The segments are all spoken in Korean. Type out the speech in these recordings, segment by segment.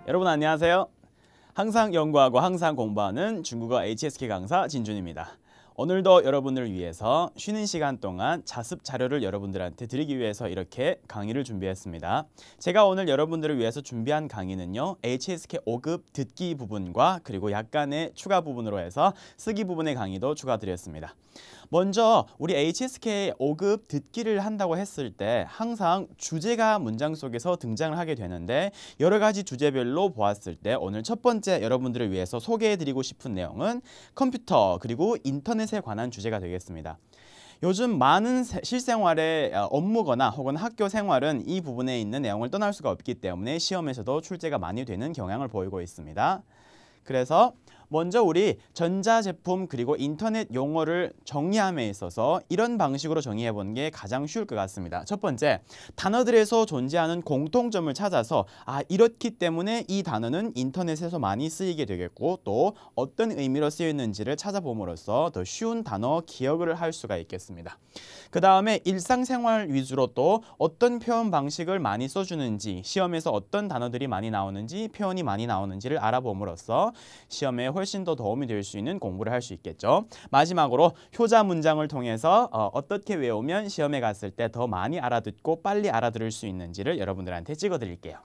여러분 안녕하세요. 항상 연구하고 항상 공부하는 중국어 HSK 강사 진준입니다. 오늘도 여러분을 위해서 쉬는 시간 동안 자습 자료를 여러분들한테 드리기 위해서 이렇게 강의를 준비했습니다. 제가 오늘 여러분들을 위해서 준비한 강의는요. HSK 5급 듣기 부분과 그리고 약간의 추가 부분으로 해서 쓰기 부분의 강의도 추가드렸습니다. 먼저 우리 HSK 5급 듣기를 한다고 했을 때 항상 주제가 문장 속에서 등장을 하게 되는데 여러 가지 주제별로 보았을 때 오늘 첫 번째 여러분들을 위해서 소개해드리고 싶은 내용은 컴퓨터 그리고 인터넷에 관한 주제가 되겠습니다. 요즘 많은 실생활의 업무거나 혹은 학교 생활은 이 부분에 있는 내용을 떠날 수가 없기 때문에 시험에서도 출제가 많이 되는 경향을 보이고 있습니다. 그래서 먼저 우리 전자제품 그리고 인터넷 용어를 정리함에 있어서 이런 방식으로 정의해 보는 게 가장 쉬울 것 같습니다. 첫 번째, 단어들에서 존재하는 공통점을 찾아서 이렇기 때문에 이 단어는 인터넷에서 많이 쓰이게 되겠고 또 어떤 의미로 쓰였는지를 찾아봄으로써 더 쉬운 단어 기억을 할 수가 있겠습니다. 그 다음에 일상생활 위주로 또 어떤 표현 방식을 많이 써주는지 시험에서 어떤 단어들이 많이 나오는지 표현이 많이 나오는지를 알아봄으로써 시험에 훨씬 더 도움이 될 수 있는 공부를 할 수 있겠죠. 마지막으로 효자 문장을 통해서 어떻게 외우면 시험에 갔을 때 더 많이 알아듣고 빨리 알아들을 수 있는지를 여러분들한테 찍어 드릴게요.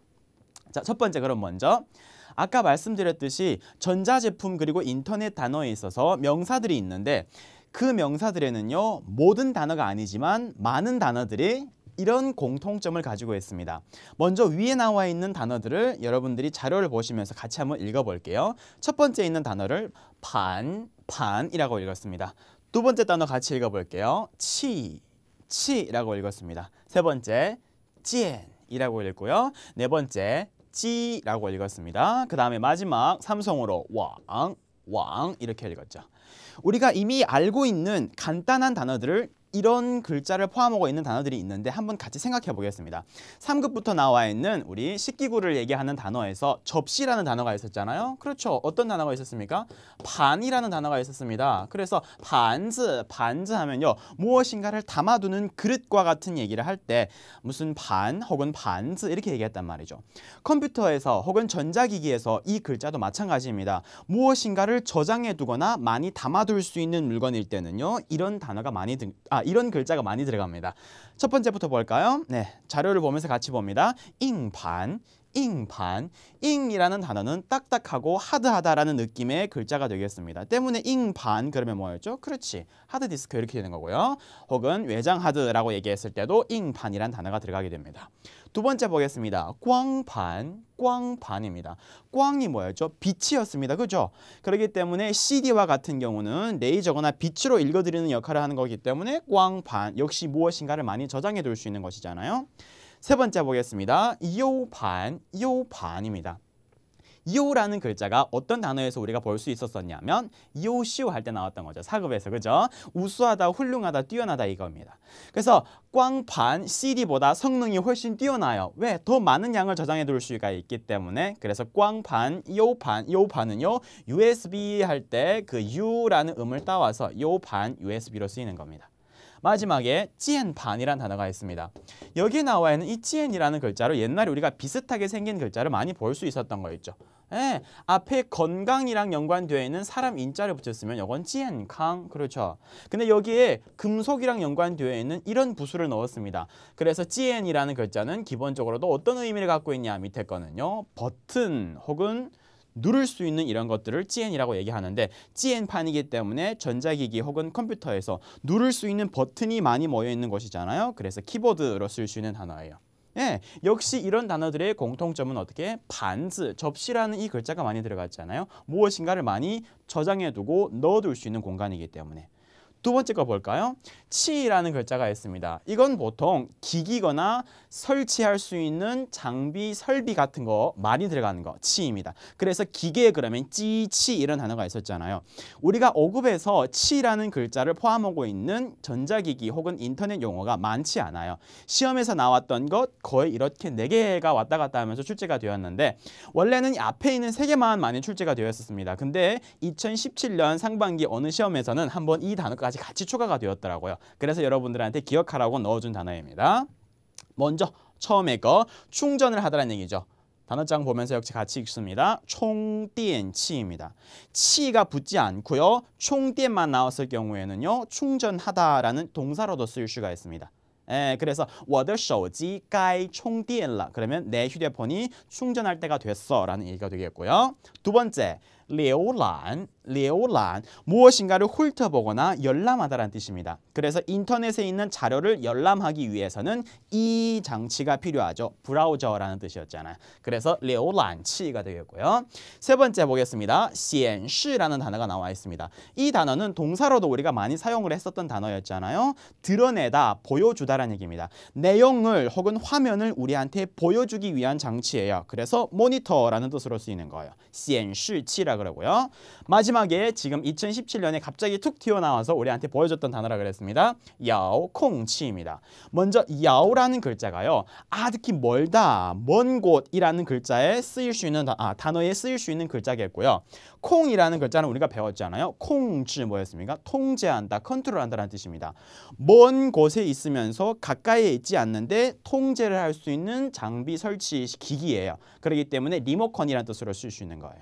자, 첫 번째 그럼 먼저 아까 말씀드렸듯이 전자제품 그리고 인터넷 단어에 있어서 명사들이 있는데 그 명사들에는요 모든 단어가 아니지만 많은 단어들이 이런 공통점을 가지고 있습니다. 먼저 위에 나와 있는 단어들을 여러분들이 자료를 보시면서 같이 한번 읽어볼게요. 첫 번째 있는 단어를 판이라고 읽었습니다. 두 번째 단어 같이 읽어볼게요. 치라고 읽었습니다. 세 번째 찐이라고 읽고요. 네 번째 찌라고 읽었습니다. 그 다음에 마지막 삼성으로 왕 이렇게 읽었죠. 우리가 이미 알고 있는 간단한 단어들을 이런 글자를 포함하고 있는 단어들이 있는데 한번 같이 생각해 보겠습니다. 3급부터 나와 있는 우리 식기구를 얘기하는 단어에서 접시라는 단어가 있었잖아요. 그렇죠. 어떤 단어가 있었습니까? 반이라는 단어가 있었습니다. 그래서 반즈 하면요. 무엇인가를 담아두는 그릇과 같은 얘기를 할 때 무슨 반 혹은 반즈 이렇게 얘기했단 말이죠. 컴퓨터에서 혹은 전자기기에서 이 글자도 마찬가지입니다. 무엇인가를 저장해 두거나 많이 담아둘 수 있는 물건일 때는요. 이런 단어가 이런 글자가 많이 들어갑니다. 첫 번째부터 볼까요? 네, 자료를 보면서 같이 봅니다. 잉판, 잉이라는 단어는 딱딱하고 하드하다라는 느낌의 글자가 되겠습니다. 때문에 잉판 그러면 뭐였죠? 그렇지, 하드디스크 이렇게 되는 거고요. 혹은 외장 하드라고 얘기했을 때도 잉판이란 단어가 들어가게 됩니다. 두 번째 보겠습니다. 꽝판입니다. 꽝이 뭐였죠? 빛이었습니다. 그죠? 그렇기 때문에 CD와 같은 경우는 레이저거나 빛으로 읽어드리는 역할을 하는 거기 때문에 꽝판 역시 무엇인가를 많이 저장해 둘 수 있는 것이잖아요. 세 번째 보겠습니다. 요판입니다. 요라는 글자가 어떤 단어에서 우리가 볼 수 있었었냐면 요시오 할 때 나왔던 거죠. 4급에서 그죠? 우수하다, 훌륭하다, 뛰어나다 이겁니다. 그래서 꽝판 CD보다 성능이 훨씬 뛰어나요. 왜? 더 많은 양을 저장해 둘 수가 있기 때문에. 그래서 꽝판, 요판은요 USB 할 때 그 U라는 음을 따와서 요판, USB로 쓰이는 겁니다. 마지막에 찌엔판이라는 단어가 있습니다. 여기에 나와 있는 이 찌엔이라는 글자로 옛날에 우리가 비슷하게 생긴 글자를 많이 볼 수 있었던 거 있죠. 네, 앞에 건강이랑 연관되어 있는 사람 인자를 붙였으면 이건 찌엔캉 그렇죠. 근데 여기에 금속이랑 연관되어 있는 이런 부수를 넣었습니다. 그래서 찌엔이라는 글자는 기본적으로도 어떤 의미를 갖고 있냐 밑에 거는요. 버튼 혹은 누를 수 있는 이런 것들을 찌엔이라고 얘기하는데 찌엔판이기 때문에 전자기기 혹은 컴퓨터에서 누를 수 있는 버튼이 많이 모여 있는 것이잖아요. 그래서 키보드로 쓸 수 있는 단어예요. 예, 역시 이런 단어들의 공통점은 어떻게? 반즈, 접시라는 이 글자가 많이 들어갔잖아요. 무엇인가를 많이 저장해두고 넣어둘 수 있는 공간이기 때문에. 두 번째 거 볼까요? 치라는 글자가 있습니다. 이건 보통 기기거나 설치할 수 있는 장비, 설비 같은 거 많이 들어가는 거, 치입니다. 그래서 기계에 그러면 찌치 이런 단어가 있었잖아요. 우리가 5급에서 치라는 글자를 포함하고 있는 전자기기 혹은 인터넷 용어가 많지 않아요. 시험에서 나왔던 것 거의 이렇게 4개가 왔다 갔다 하면서 출제가 되었는데 원래는 앞에 있는 3개만 많이 출제가 되었습니다. 근데 2017년 상반기 어느 시험에서는 한번 이 단어까지 같이 추가가 되었더라고요. 그래서 여러분들한테 기억하라고 넣어준 단어입니다. 먼저 처음에 거 충전을 하다라는 얘기죠. 단어장 보면서 역시 같이 읽습니다. 총電器입니다. 치가 붙지 않고요. 총電만 나왔을 경우에는요. 충전하다라는 동사로도 쓰일 수가 있습니다. 그래서 我的手机该充电了. 그러면 내 휴대폰이 충전할 때가 됐어라는 얘기가 되겠고요. 두 번째, 浏览. 무엇인가를 훑어보거나 열람하다라는 뜻입니다. 그래서 인터넷에 있는 자료를 열람하기 위해서는 이 장치가 필요하죠. 브라우저라는 뜻이었잖아요. 그래서 浏览器가 되겠고요. 세 번째 보겠습니다. 显示라는 단어가 나와 있습니다. 이 단어는 동사로도 우리가 많이 사용을 했었던 단어였잖아요. 드러내다, 보여주다라는 얘기입니다. 내용을 혹은 화면을 우리한테 보여주기 위한 장치예요. 그래서 모니터라는 뜻으로 쓰이는 거예요. 显示器라 그러고요. 마지막에 지금 2017년에 갑자기 툭 튀어나와서 우리한테 보여줬던 단어라 그랬습니다. 遥控器입니다. 먼저 遥라는 글자가요. 특히 멀다, 먼 곳이라는 글자에 쓰일 수 있는 단어에 쓰일 수 있는 글자겠고요. 콩이라는 글자는 우리가 배웠잖아요. 콩즈 뭐였습니까? 통제한다, 컨트롤한다라는 뜻입니다. 먼 곳에 있으면서 가까이에 있지 않는데 통제를 할 수 있는 장비 설치 기기예요. 그렇기 때문에 리모컨이라는 뜻으로 쓸 수 있는 거예요.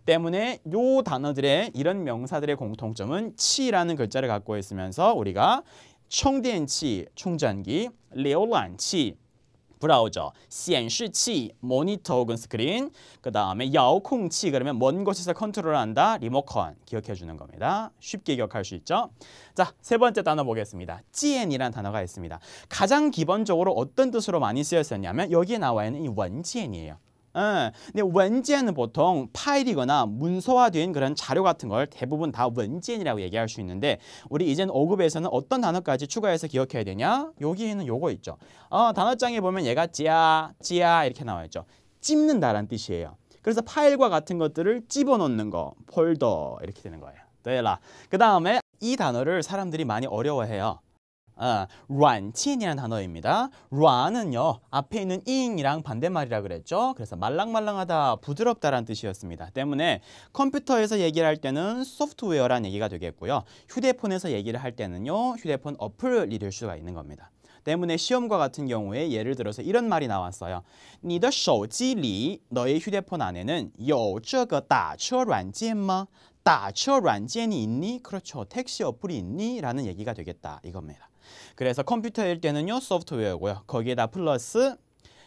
때문에 요 단어들의 이런 명사들의 공통점은 치라는 글자를 갖고 있으면서 우리가 총電器, 충전기, 浏览器, 브라우저, 显示器, 모니터 혹은 스크린, 그 다음에 遥控器 그러면 먼 곳에서 컨트롤한다, 리모컨 기억해 주는 겁니다. 쉽게 기억할 수 있죠? 자, 세 번째 단어 보겠습니다. 建이라는 단어가 있습니다. 가장 기본적으로 어떤 뜻으로 많이 쓰였었냐면 여기에 나와 있는 이 원建이에요. 근데 원제는 보통 파일이거나 문서화된 그런 자료 같은 걸 대부분 다 원제이라고 얘기할 수 있는데 우리 이제는 5급에서는 어떤 단어까지 추가해서 기억해야 되냐? 여기에는 요거 있죠. 단어장에 보면 얘가 찌야 이렇게 나와 있죠. 찝는다라는 뜻이에요. 그래서 파일과 같은 것들을 집어넣는 거, 폴더 이렇게 되는 거예요. 그 다음에 이 단어를 사람들이 많이 어려워해요. 软件이라는 단어입니다.软은요 앞에 있는 ing이랑 반대말이라 그랬죠. 그래서 말랑말랑하다, 부드럽다라는 뜻이었습니다. 때문에 컴퓨터에서 얘기를 할 때는 소프트웨어라는 얘기가 되겠고요. 휴대폰에서 얘기를 할 때는요 휴대폰 어플을 이룰 수가 있는 겁니다. 때문에 시험과 같은 경우에 예를 들어서 이런 말이 나왔어요. 你的手机里 너의 휴대폰 안에는 有这个打车软件吗? 打车软件이 있니? 그렇죠. 택시 어플이 있니? 라는 얘기가 되겠다 이겁니다. 그래서 컴퓨터일 때는요 소프트웨어고요. 거기에다 플러스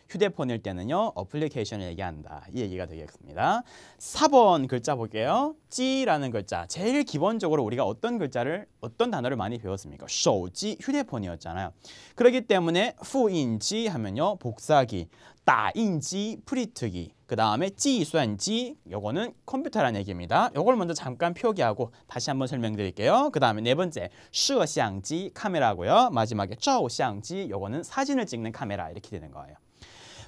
휴대폰일 때는요 어플리케이션을 얘기한다. 이 얘기가 되겠습니다. 4번 글자 볼게요. 찌라는 글자. 제일 기본적으로 우리가 어떤 단어를 많이 배웠습니까? 手机 휴대폰이었잖아요. 그렇기 때문에 复印机 하면요 복사기, 打印机 프린트기, 그 다음에 计算机 요거는 컴퓨터라는 얘기입니다. 요걸 먼저 잠깐 표기하고 다시 한번 설명드릴게요. 그 다음에 네 번째 摄像机 카메라고요. 마지막에 照相机 요거는 사진을 찍는 카메라 이렇게 되는 거예요.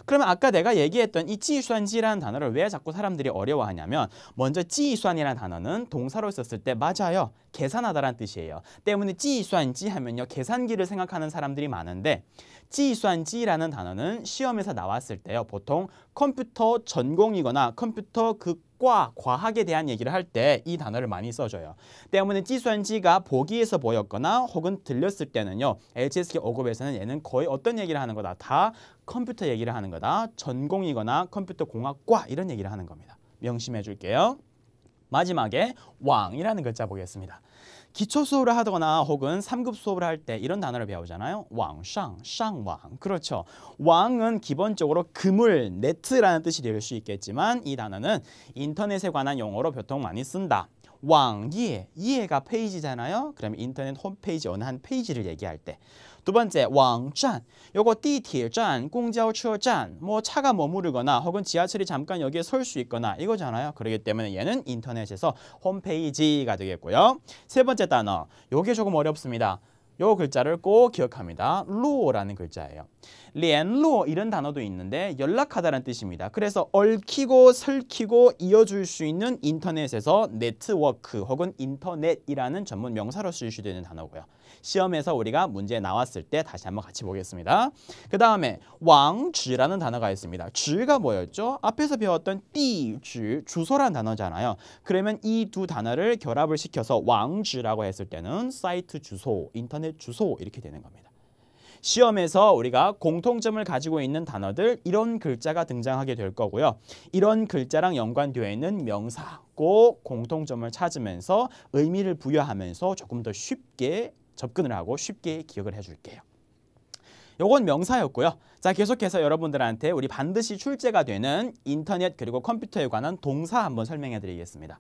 그러면 아까 내가 얘기했던 이 지수안지라는 단어를 왜 자꾸 사람들이 어려워하냐면 먼저 지수안이라는 단어는 동사로 썼을 때 맞아요. 계산하다라는 뜻이에요. 때문에 지수안지 하면요. 계산기를 생각하는 사람들이 많은데 지수안지라는 단어는 시험에서 나왔을 때요. 보통 컴퓨터 전공이거나 컴퓨터 과학에 대한 얘기를 할 때 이 단어를 많이 써줘요. 때문에 지수안지가 보기에서 보였거나 혹은 들렸을 때는요. HSK 5급에서는 얘는 거의 어떤 얘기를 하는 거다? 다 컴퓨터 얘기를 하는 거다. 전공이거나 컴퓨터 공학과 이런 얘기를 하는 겁니다. 명심해 줄게요. 마지막에 왕이라는 글자 보겠습니다. 기초 수업을 하거나 혹은 3급 수업을 할 때 이런 단어를 배우잖아요. 왕상, 쌍왕. 그렇죠. 왕은 기본적으로 그물, 네트라는 뜻이 될 수 있겠지만 이 단어는 인터넷에 관한 용어로 보통 많이 쓴다. 왕예, 예가 페이지잖아요. 그러면 인터넷 홈페이지 어느 한 페이지를 얘기할 때. 두 번째, 왕站. 요거 地铁站, 公交车站. 뭐 차가 머무르거나 혹은 지하철이 잠깐 여기에 설 수 있거나 이거잖아요. 그렇기 때문에 얘는 인터넷에서 홈페이지가 되겠고요. 세 번째 단어. 요게 조금 어렵습니다. 요 글자를 꼭 기억합니다. 루어라는 글자예요. 联络 이런 단어도 있는데 연락하다라는 뜻입니다. 그래서 얽히고 설키고 이어줄 수 있는 인터넷에서 네트워크 혹은 인터넷이라는 전문 명사로 쓸 수 있는 단어고요. 시험에서 우리가 문제 나왔을 때 다시 한번 같이 보겠습니다. 그 다음에 왕지라는 단어가 있습니다. 지가 뭐였죠? 앞에서 배웠던 띠지, 주소라는 단어잖아요. 그러면 이 두 단어를 결합을 시켜서 왕지라고 했을 때는 사이트 주소, 인터넷 주소 이렇게 되는 겁니다. 시험에서 우리가 공통점을 가지고 있는 단어들 이런 글자가 등장하게 될 거고요. 이런 글자랑 연관되어 있는 명사 꼭 공통점을 찾으면서 의미를 부여하면서 조금 더 쉽게 접근을 하고 쉽게 기억을 해줄게요. 요건 명사였고요. 자, 계속해서 여러분들한테 우리 반드시 출제가 되는 인터넷 그리고 컴퓨터에 관한 동사 한번 설명해 드리겠습니다.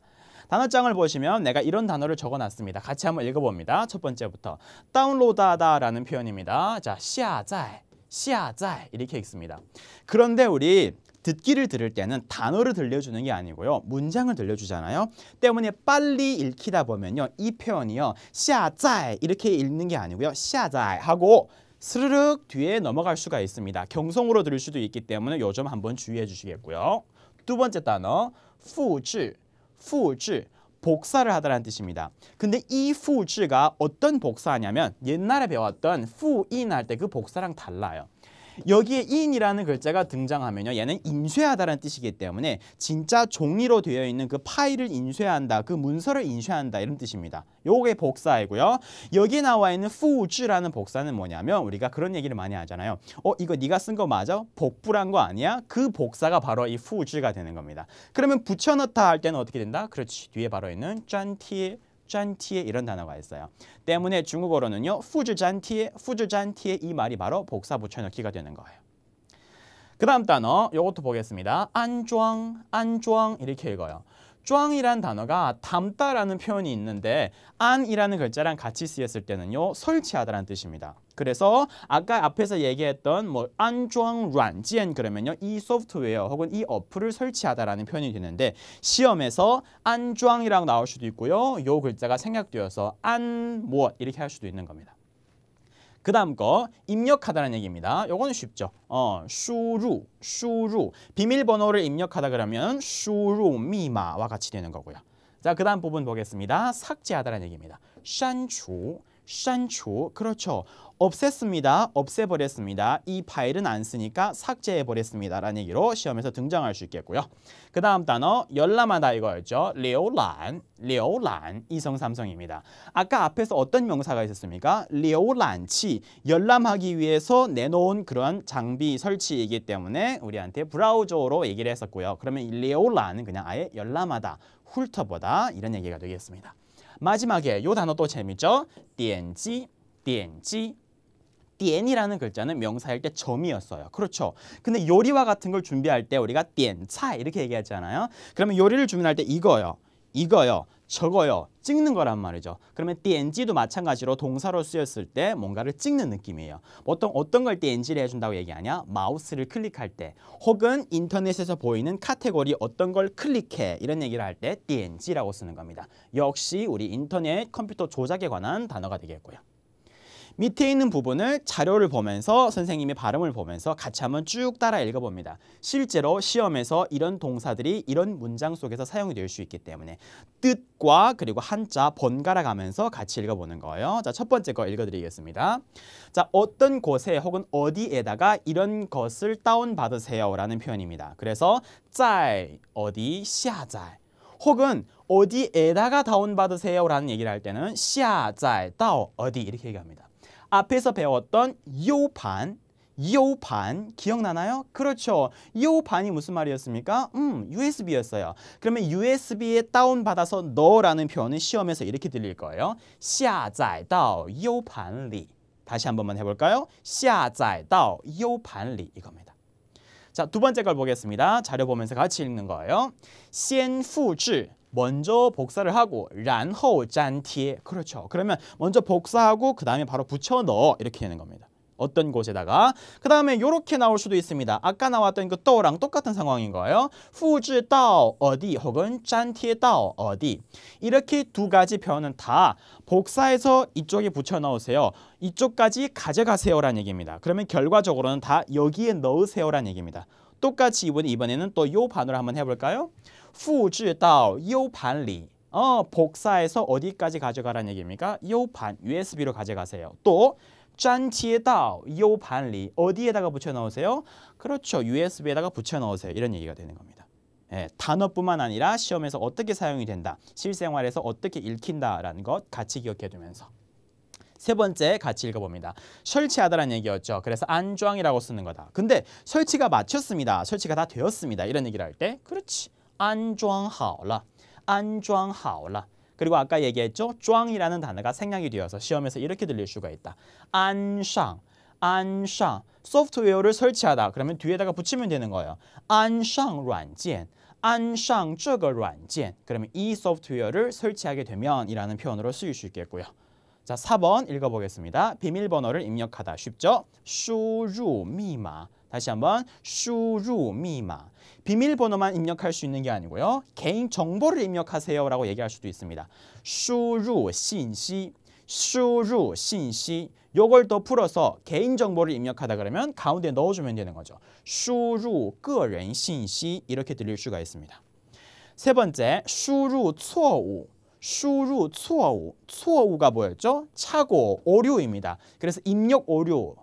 단어장을 보시면 내가 이런 단어를 적어놨습니다. 같이 한번 읽어봅니다. 첫 번째부터 다운로드하다라는 표현입니다. 자, 下载이렇게 읽습니다. 그런데 우리 듣기를 들을 때는 단어를 들려주는 게 아니고요. 문장을 들려주잖아요. 때문에 빨리 읽히다 보면요. 이 표현이요. 下载 이렇게 읽는 게 아니고요. 下载 하고 스르륵 뒤에 넘어갈 수가 있습니다. 경성으로 들을 수도 있기 때문에 요 점 한번 주의해 주시겠고요. 두 번째 단어 复制 복사를 하다라는 뜻입니다. 근데 이 复制가 어떤 복사냐면 옛날에 배웠던 复印 할 때 그 복사랑 달라요. 여기에 인이라는 글자가 등장하면요. 얘는 인쇄하다라는 뜻이기 때문에 진짜 종이로 되어 있는 그 파일을 인쇄한다. 그 문서를 인쇄한다. 이런 뜻입니다. 요게 복사이고요. 여기에 나와 있는 复制라는 복사는 뭐냐면 우리가 그런 얘기를 많이 하잖아요. 이거 네가 쓴 거 맞아? 복불한 거 아니야? 그 복사가 바로 이 复制가 되는 겁니다. 그러면 붙여넣다 할 때는 어떻게 된다? 그렇지. 뒤에 바로 있는 粘贴 짠티에 이런 단어가 있어요. 때문에 중국어로는요. 复制粘贴 이 말이 바로 복사 붙여넣기가 되는 거예요. 그 다음 단어 이것도 보겠습니다. 안装이렇게 읽어요. 装이란 단어가 담다라는 표현이 있는데 안이라는 글자랑 같이 쓰였을 때는요. 설치하다라는 뜻입니다. 그래서 아까 앞에서 얘기했던 뭐 안装软件 그러면요. 이 소프트웨어 혹은 이 어플을 설치하다라는 표현이 되는데 시험에서 안装이라고 나올 수도 있고요. 요 글자가 생략되어서 안 무엇 이렇게 할 수도 있는 겁니다. 그 다음 거 입력하다는 얘기입니다. 요거는 쉽죠. 输入비밀번호를 입력하다 그러면 输入密码와 같이 되는 거고요. 자, 그 다음 부분 보겠습니다. 삭제하다는 얘기입니다. 删除그렇죠. 없앴습니다. 없애버렸습니다. 이 파일은 안 쓰니까 삭제해버렸습니다. 라는 얘기로 시험에서 등장할 수 있겠고요. 그 다음 단어 열람하다 이거였죠. 浏览 이성 삼성입니다. 아까 앞에서 어떤 명사가 있었습니까? 浏览치 열람하기 위해서 내놓은 그런 장비 설치이기 때문에 우리한테 브라우저로 얘기를 했었고요. 그러면 浏览은 그냥 아예 열람하다, 훑어보다 이런 얘기가 되겠습니다. 마지막에 요 단어 또 재밌죠? 点击 点이라는 글자는 명사일 때 점이었어요. 그렇죠. 근데 요리와 같은 걸 준비할 때 우리가 点菜 이렇게 얘기하잖아요. 그러면 요리를 주문할 때 이거요. 저거요. 찍는 거란 말이죠. 그러면 点击도 마찬가지로 동사로 쓰였을 때 뭔가를 찍는 느낌이에요. 보통 어떤 걸 点击를 해준다고 얘기하냐? 마우스를 클릭할 때 혹은 인터넷에서 보이는 카테고리 어떤 걸 클릭해 이런 얘기를 할 때 点击라고 쓰는 겁니다. 역시 우리 인터넷 컴퓨터 조작에 관한 단어가 되겠고요. 밑에 있는 부분을 자료를 보면서 선생님이 발음을 보면서 같이 한번 쭉 따라 읽어봅니다. 실제로 시험에서 이런 동사들이 이런 문장 속에서 사용이 될 수 있기 때문에 뜻과 그리고 한자 번갈아 가면서 같이 읽어보는 거예요. 자, 첫 번째 거 읽어드리겠습니다. 자, 어떤 곳에 혹은 어디에다가 이런 것을 다운받으세요 라는 표현입니다. 그래서 在 어디 下载 혹은 어디에다가 다운받으세요 라는 얘기를 할 때는 下载到 어디 이렇게 얘기합니다. 앞에서 배웠던 요판 기억나나요? 그렇죠. 요판이 무슨 말이었습니까? USB였어요. 그러면 USB에 다운받아서 넣으라는 표현은 시험에서 이렇게 들릴 거예요. 下载到 요판里 다시 한 번만 해볼까요? 下载到 요판里 이겁니다. 자, 두 번째 걸 보겠습니다. 자료 보면서 같이 읽는 거예요. 先复制 먼저 복사를 하고 然后粘贴 그렇죠. 그러면 먼저 복사하고 그 다음에 바로 붙여 넣어 이렇게 되는 겁니다. 어떤 곳에다가 그 다음에 이렇게 나올 수도 있습니다. 아까 나왔던 그 또랑 똑같은 상황인 거예요. 复制到 어디 혹은 粘贴到 어디 이렇게 두 가지 표현은 다 복사해서 이쪽에 붙여 넣으세요. 이쪽까지 가져가세요라는 얘기입니다. 그러면 결과적으로는 다 여기에 넣으세요라는 얘기입니다. 똑같이 이번에는 또 요 반으로 한번 해볼까요? 复制到 요판里 복사해서 어디까지 가져가라는 얘기입니까? 요판 USB로 가져가세요. 또 粘贴到 요판里 어디에다가 붙여 넣으세요? 그렇죠. USB에다가 붙여 넣으세요. 이런 얘기가 되는 겁니다. 단어뿐만 아니라 시험에서 어떻게 사용이 된다. 실생활에서 어떻게 읽힌다라는 것 같이 기억해 두면서 세 번째 같이 읽어봅니다. 설치하다라는 얘기였죠. 그래서 안정이라고 쓰는 거다. 근데 설치가 마쳤습니다. 설치가 다 되었습니다. 이런 얘기를 할 때 그렇지. 안정하오라. 안정하오라. 그리고 아까 얘기했죠. 庄이라는 단어가 생략이 되어서 시험에서 이렇게 들릴 수가 있다. 안상. 안상. 소프트웨어를 설치하다. 그러면 뒤에다가 붙이면 되는 거예요. 안상 软件. 안상 这个软件. 그러면 이 소프트웨어를 설치하게 되면 이라는 표현으로 쓰일 수 있겠고요. 자, 4번 읽어보겠습니다. 비밀번호를 입력하다. 쉽죠? 输入密码. 다시 한번 输入密码. 비밀번호만 입력할 수 있는 게 아니고요. 개인 정보를 입력하세요라고 얘기할 수도 있습니다. 输入信息. 输入信息. 요걸 더 풀어서 개인 정보를 입력하다 그러면 가운데 넣어주면 되는 거죠. 输入个人信息. 이렇게 들릴 수가 있습니다. 세 번째, 输入错误. 输入错误. 错误가 뭐였죠? 착오, 오류입니다. 그래서 입력 오류,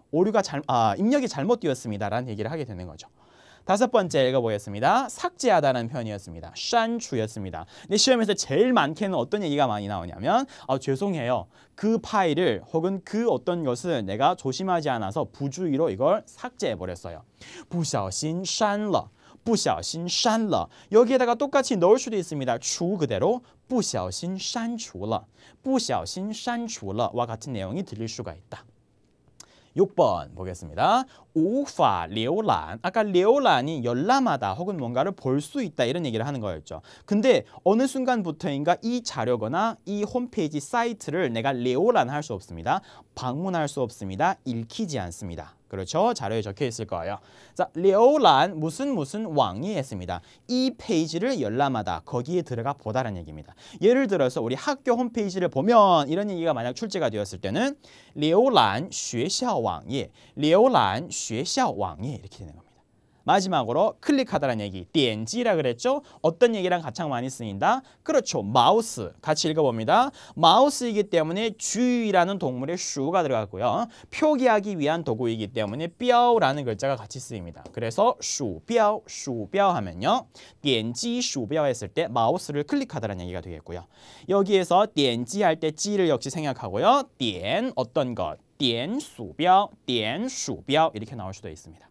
입력이 잘못되었습니다라는 얘기를 하게 되는 거죠. 다섯 번째 읽어보겠습니다. 삭제하다는 표현이었습니다. 删除였습니다. 근데 시험에서 제일 많게는 어떤 얘기가 많이 나오냐면 죄송해요. 그 파일을 혹은 그 어떤 것을 내가 조심하지 않아서 부주의로 이걸 삭제해버렸어요. 不小心删了. 不小心删了. 여기에다가 똑같이 넣을 수도 있습니다. 除 그대로 不小心删除了. 不小心删除了와 같은 내용이 들릴 수가 있다. 6번 보겠습니다. 无法浏览. 아까 浏览이 열람하다 혹은 뭔가를 볼 수 있다 이런 얘기를 하는 거였죠. 근데 어느 순간부터인가 이 자료거나 이 홈페이지 사이트를 내가 浏览할 수 없습니다. 방문할 수 없습니다. 읽히지 않습니다. 그렇죠? 자료에 적혀 있을 거예요. 자, 浏览 무슨 왕이했습니다. 이 페이지를 열람하다, 거기에 들어가 보다라는 얘기입니다. 예를 들어서 우리 학교 홈페이지를 보면 이런 얘기가 만약 출제가 되었을 때는 浏览学校网页, 浏览学校网页 이렇게 되는 겁니다. 마지막으로 클릭하다라는 얘기, 点击라 그랬죠? 어떤 얘기랑 가장 많이 쓰인다? 그렇죠. 마우스. 같이 읽어봅니다. 마우스이기 때문에 쥐라는 동물의 슈가 들어갔고요. 표기하기 위한 도구이기 때문에 标라는 글자가 같이 쓰입니다. 그래서 鼠标, 鼠标 하면요. 点击鼠标 했을 때 마우스를 클릭하다라는 얘기가 되겠고요. 여기에서 点击 할 때 찌를 역시 생략하고요. 点 어떤 것, 点鼠标, 点鼠标 이렇게 나올 수도 있습니다.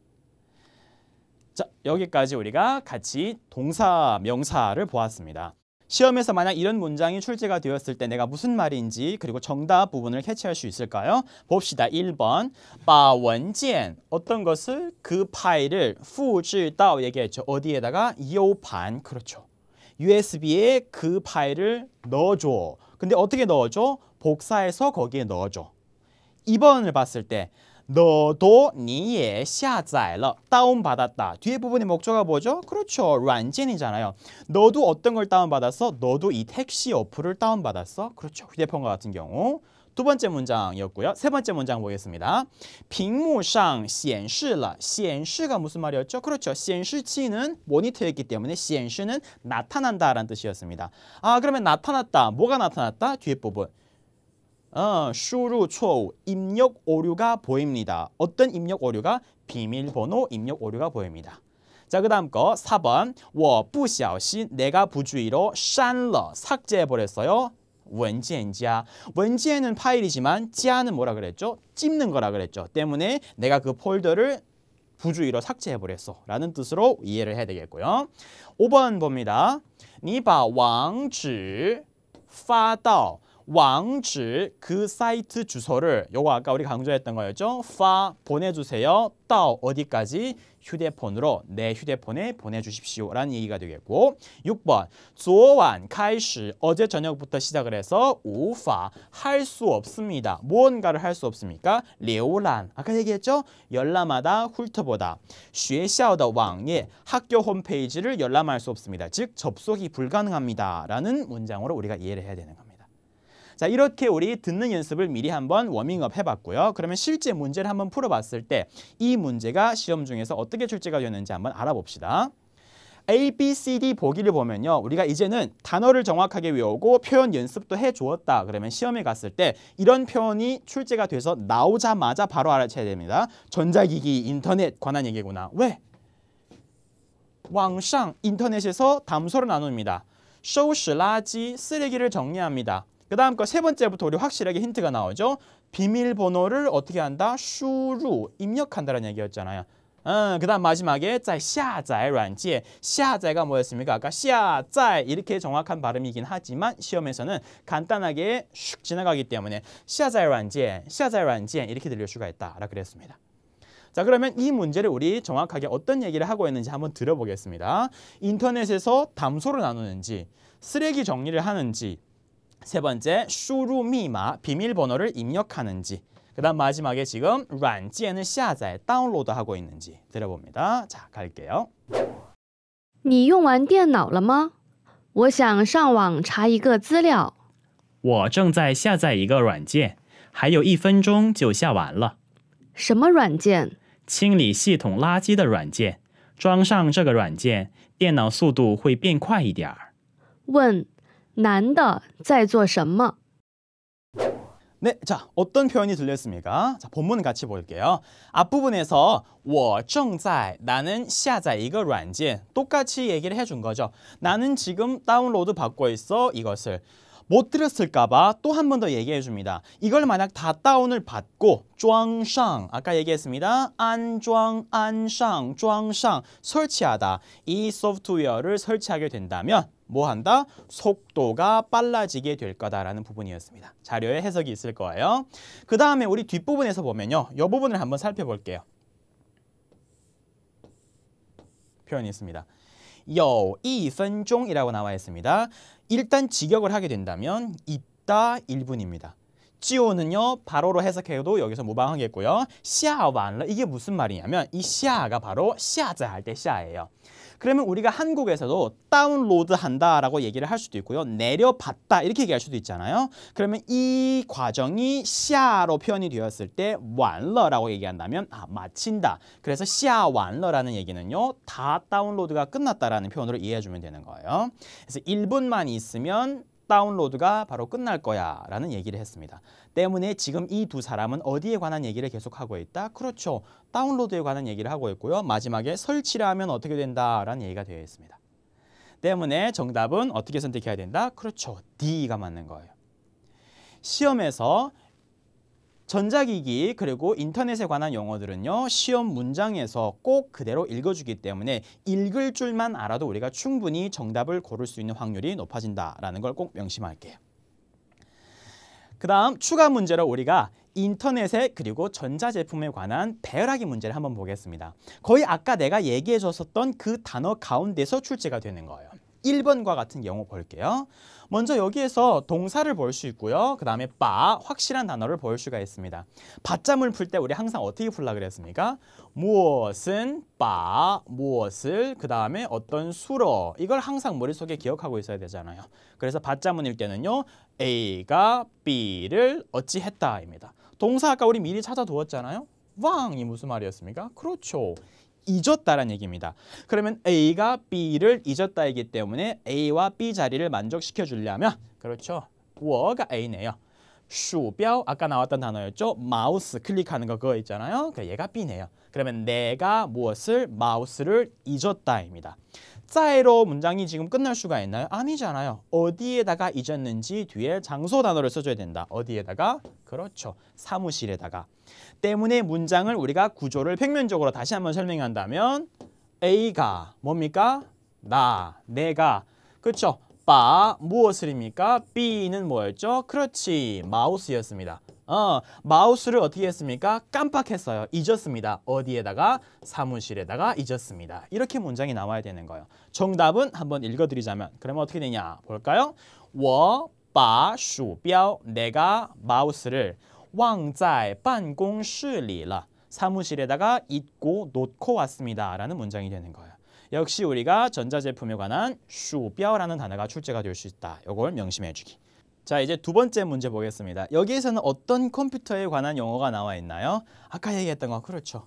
자, 여기까지 우리가 같이 동사, 명사를 보았습니다. 시험에서 만약 이런 문장이 출제가 되었을 때 내가 무슨 말인지 그리고 정답 부분을 캐치할 수 있을까요? 봅시다. 1번. 把文件 어떤 것을 그 파일을 复制到 얘기했죠. 어디에다가? U판. 그렇죠. USB에 그 파일을 넣어줘. 근데 어떻게 넣어줘? 복사해서 거기에 넣어줘. 2번을 봤을 때 너도 你也下载了 다운받았다. 뒤에 부분의 목적어가 뭐죠? 그렇죠. 软件이잖아요. 너도 어떤 걸 다운받았어? 너도 이 택시 어플을 다운받았어? 그렇죠. 휴대폰과 같은 경우. 두 번째 문장이었고요. 세 번째 문장 보겠습니다. 屏幕上显示了. 显示가 무슨 말이었죠? 그렇죠. 显示器는 모니터였기 때문에 显示는 나타난다라는 뜻이었습니다. 그러면 나타났다. 뭐가 나타났다? 뒤에 부분. 输入错误, 입력 오류가 보입니다. 어떤 입력 오류가? 비밀번호 입력 오류가 보입니다. 자, 그 다음 거 4번. 我不小心 내가 부주의로 删了 삭제해버렸어요. 文件夹. 원지에는 파일이지만 지아는 뭐라 그랬죠? 찝는 거라 그랬죠. 때문에 내가 그 폴더를 부주의로 삭제해버렸어 라는 뜻으로 이해를 해야 되겠고요. 5번 봅니다. 你把网址发到 왕지 그 사이트 주소를 요거 아까 우리 강조했던 거였죠. 파 보내주세요. 따 어디까지? 휴대폰으로 내 휴대폰에 보내주십시오 라는 얘기가 되겠고 6번 昨晚开始 어제 저녁부터 시작을 해서 无法 할 수 없습니다. 무언가를 할 수 없습니까? 浏览 아까 얘기했죠. 열람하다 훑어보다 学校的网页 학교 홈페이지를 열람할 수 없습니다. 즉 접속이 불가능합니다 라는 문장으로 우리가 이해를 해야 되는 겁니다. 자, 이렇게 우리 듣는 연습을 미리 한번 워밍업 해봤고요. 그러면 실제 문제를 한번 풀어봤을 때 이 문제가 시험 중에서 어떻게 출제가 되는지 한번 알아봅시다. A, B, C, D 보기를 보면요. 우리가 이제는 단어를 정확하게 외우고 표현 연습도 해주었다. 그러면 시험에 갔을 때 이런 표현이 출제가 돼서 나오자마자 바로 알아채야 됩니다. 전자기기, 인터넷 관한 얘기구나. 왜? 网上 인터넷에서 담소를 나눕니다. 收拾垃圾 쓰레기를 정리합니다. 그 다음 거 세 번째부터 우리 확실하게 힌트가 나오죠. 비밀번호를 어떻게 한다? 输入, 입력한다는 얘기였잖아요. 그다음 마지막에 在下载软件. 下载가 뭐였습니까? 아까 下载 이렇게 정확한 발음이긴 하지만 시험에서는 간단하게 슉 지나가기 때문에 下载软件, 下载软件 이렇게 들릴 수가 있다라고 그랬습니다. 자, 그러면 이 문제를 우리 정확하게 어떤 얘기를 하고 있는지 한번 들어보겠습니다. 인터넷에서 담소를 나누는지, 쓰레기 정리를 하는지, 세 번째, 输入密码, 비밀번호를 입력하는지, 그 다음 마지막에 지금 软件을 下载, 다운로드하고 있는지 들어봅니다. 자, 갈게요. 你用完电脑了吗？我想上网查一个资料。我正在下载一个软件，还有1分钟就下完了。什么软件？清理系统垃圾的软件。装上这个软件，电脑速度会变快一点儿。问：男的在做什么？ 네, 자, 어떤 표현이 들렸습니까? 자, 본문 같이 볼게요. 앞부분에서 我正在, 나는 下载一个软件, 똑같이 얘기를 해준 거죠. 나는 지금 다운로드 받고 있어, 이것을. 못 들었을까 봐 또 한 번 더 얘기해 줍니다. 이걸 만약 다 다운을 받고 装上, 아까 얘기했습니다. 安装, 安上, 装上, 설치하다. 이 소프트웨어를 설치하게 된다면 뭐 한다? 속도가 빨라지게 될 거다라는 부분이었습니다. 자료에 해석이 있을 거예요. 그 다음에 우리 뒷부분에서 보면요. 이 부분을 한번 살펴볼게요. 표현이 있습니다. 有1分钟이라고 나와 있습니다. 일단 직역을 하게 된다면 있다 1분입니다. 지오는요 바로로 해석해도 여기서 무방하겠고요. 下完了 이게 무슨 말이냐면 이 下가 바로 下载할 때 下예요. 그러면 우리가 한국에서도 다운로드 한다라고 얘기를 할 수도 있고요. 내려받다 이렇게 얘기할 수도 있잖아요. 그러면 이 과정이 下로 표현이 되었을 때 完了라고 얘기한다면 마친다. 그래서 下完了라는 얘기는요. 다 다운로드가 끝났다라는 표현으로 이해해 주면 되는 거예요. 그래서 1분만 있으면 다운로드가 바로 끝날 거야 라는 얘기를 했습니다. 때문에 지금 이 두 사람은 어디에 관한 얘기를 계속하고 있다? 그렇죠. 다운로드에 관한 얘기를 하고 있고요. 마지막에 설치를 하면 어떻게 된다라는 얘기가 되어 있습니다. 때문에 정답은 어떻게 선택해야 된다? 그렇죠. D가 맞는 거예요. 시험에서 전자기기 그리고 인터넷에 관한 용어들은요. 시험 문장에서 꼭 그대로 읽어주기 때문에 읽을 줄만 알아도 우리가 충분히 정답을 고를 수 있는 확률이 높아진다라는 걸 꼭 명심할게요. 그 다음 추가 문제로 우리가 인터넷에 그리고 전자제품에 관한 배열하기 문제를 한번 보겠습니다. 거의 아까 내가 얘기해 줬었던 그 단어 가운데서 출제가 되는 거예요. 1번과 같은 경우 볼게요. 먼저 여기에서 동사를 볼 수 있고요. 그 다음에 바, 확실한 단어를 볼 수가 있습니다. 바짬을 풀 때 우리 항상 어떻게 풀라 그랬습니까? 무엇은 바, 무엇을, 그 다음에 어떤 수로, 이걸 항상 머릿속에 기억하고 있어야 되잖아요. 그래서 바짬문일 때는요. A가 B를 어찌했다입니다. 동사 아까 우리 미리 찾아두었잖아요. 왕이 무슨 말이었습니까? 그렇죠. 잊었다라는 얘기입니다. 그러면 A가 B를 잊었다이기 때문에 A와 B 자리를 만족시켜 주려면 그렇죠. 我가 A네요. 鼠标 아까 나왔던 단어였죠. 마우스 클릭하는 거 그거 있잖아요. 얘가 B네요. 그러면 내가 무엇을 마우스를 잊었다입니다. 在로 문장이 지금 끝날 수가 있나요? 아니잖아요. 어디에다가 잊었는지 뒤에 장소 단어를 써줘야 된다. 어디에다가? 그렇죠. 사무실에다가. 때문에 문장을 우리가 구조를 평면적으로 다시 한번 설명한다면 A가 뭡니까? 나, 내가. 그렇죠. 바, 무엇을입니까? B는 뭐였죠? 그렇지. 마우스였습니다. 마우스를 어떻게 했습니까? 깜빡했어요. 잊었습니다. 어디에다가? 사무실에다가 잊었습니다. 이렇게 문장이 나와야 되는 거예요. 정답은 한번 읽어드리자면 그러면 어떻게 되냐 볼까요? 我把鼠标 내가 마우스를 忘在办公室里了 사무실에다가 잊고 놓고 왔습니다. 라는 문장이 되는 거예요. 역시 우리가 전자제품에 관한 鼠标라는 단어가 출제가 될 수 있다. 이걸 명심해 주기. 자, 이제 두 번째 문제 보겠습니다. 여기에서는 어떤 컴퓨터에 관한 용어가 나와 있나요? 아까 얘기했던 거 그렇죠.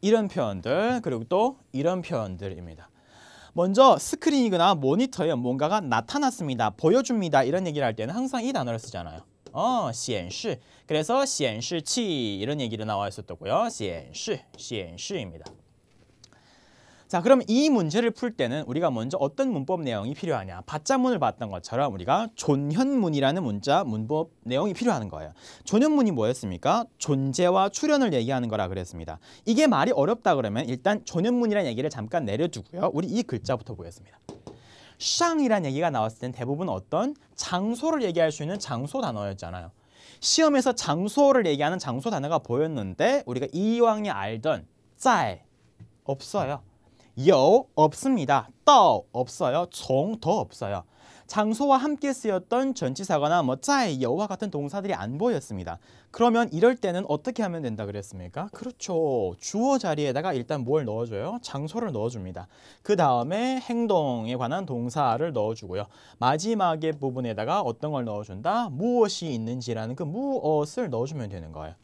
이런 표현들 그리고 또 이런 표현들입니다. 먼저 스크린이거나 모니터에 뭔가가 나타났습니다. 보여줍니다. 이런 얘기를 할 때는 항상 이 단어를 쓰잖아요. 显示. 그래서 显示器 이런 얘기를 나와 있었고요. 显示, 显示입니다. 자, 그럼 이 문제를 풀 때는 우리가 먼저 어떤 문법 내용이 필요하냐? 받자문을 봤던 것처럼 우리가 존현문이라는 문법 내용이 필요한 거예요. 존현문이 뭐였습니까? 존재와 출현을 얘기하는 거라 그랬습니다. 이게 말이 어렵다 그러면 일단 존현문이라는 얘기를 잠깐 내려두고요. 우리 이 글자부터 보겠습니다. 샹이라는 얘기가 나왔을 땐 대부분 어떤 장소를 얘기할 수 있는 장소 단어였잖아요. 시험에서 장소를 얘기하는 장소 단어가 보였는데 우리가 이왕이 알던 在 없어요. 有 없습니다. 到 없어요. 从 더 없어요. 장소와 함께 쓰였던 전치사거나 뭐 在有와 같은 동사들이 안 보였습니다. 그러면 이럴 때는 어떻게 하면 된다 그랬습니까? 그렇죠. 주어 자리에다가 일단 뭘 넣어줘요? 장소를 넣어줍니다. 그 다음에 행동에 관한 동사를 넣어주고요. 마지막에 부분에다가 어떤 걸 넣어준다? 무엇이 있는지라는 그 무엇을 넣어주면 되는 거예요.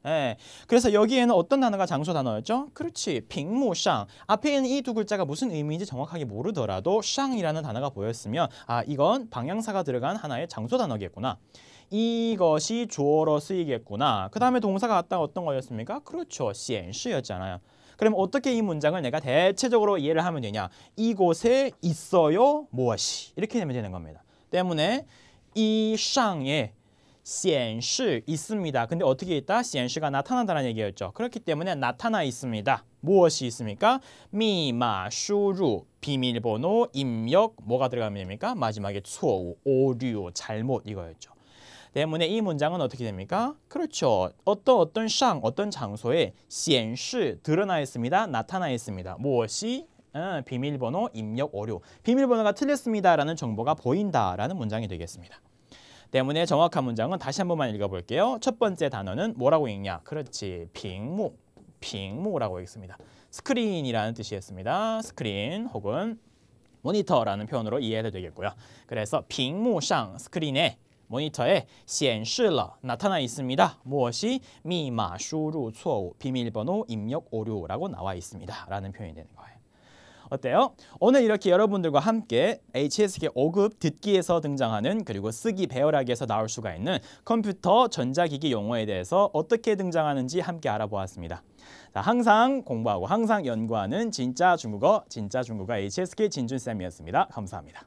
예, 그래서 여기에는 어떤 단어가 장소 단어였죠? 그렇지, 빙무샹. 앞에 있는 이 두 글자가 무슨 의미인지 정확하게 모르더라도 샹이라는 단어가 보였으면 아, 이건 방향사가 들어간 하나의 장소 단어겠구나. 이것이 주어로 쓰이겠구나. 그 다음에 동사가 왔다 어떤 거였습니까? 그렇죠, 显示였잖아요. 그럼 어떻게 이 문장을 내가 대체적으로 이해를 하면 되냐? 이곳에 있어요 무엇이, 이렇게 되면 되는 겁니다. 때문에 이 샹에 显示 있습니다. 근데 어떻게 있다? 显示가 나타난다는 얘기였죠. 그렇기 때문에 나타나 있습니다. 무엇이 있습니까? 미마,输入, 비밀번호, 입력, 뭐가 들어가면 됩니까? 마지막에 错误, 오류, 잘못 이거였죠. 때문에 이 문장은 어떻게 됩니까? 그렇죠. 어떤 상, 어떤 장소에 显示 드러나 있습니다. 나타나 있습니다. 무엇이? 비밀번호, 입력, 오류. 비밀번호가 틀렸습니다라는 정보가 보인다라는 문장이 되겠습니다. 때문에 정확한 문장은 다시 한 번만 읽어볼게요. 첫 번째 단어는 뭐라고 읽냐? 그렇지, 빙무, 빙무라고 읽습니다. 스크린이라는 뜻이었습니다. 스크린 혹은 모니터라는 표현으로 이해해도 되겠고요. 그래서 빙무상, 스크린에 모니터에 显示了 나타나 있습니다. 무엇이? 미마, 输入, 错误, 비밀번호, 입력, 오류라고 나와 있습니다. 라는 표현이 되는 거예요. 어때요? 오늘 이렇게 여러분들과 함께 HSK 5급 듣기에서 등장하는 그리고 쓰기 배열하기에서 나올 수가 있는 컴퓨터 전자기기 용어에 대해서 어떻게 등장하는지 함께 알아보았습니다. 자, 항상 공부하고 항상 연구하는 진짜 중국어 HSK 진준쌤이었습니다. 감사합니다.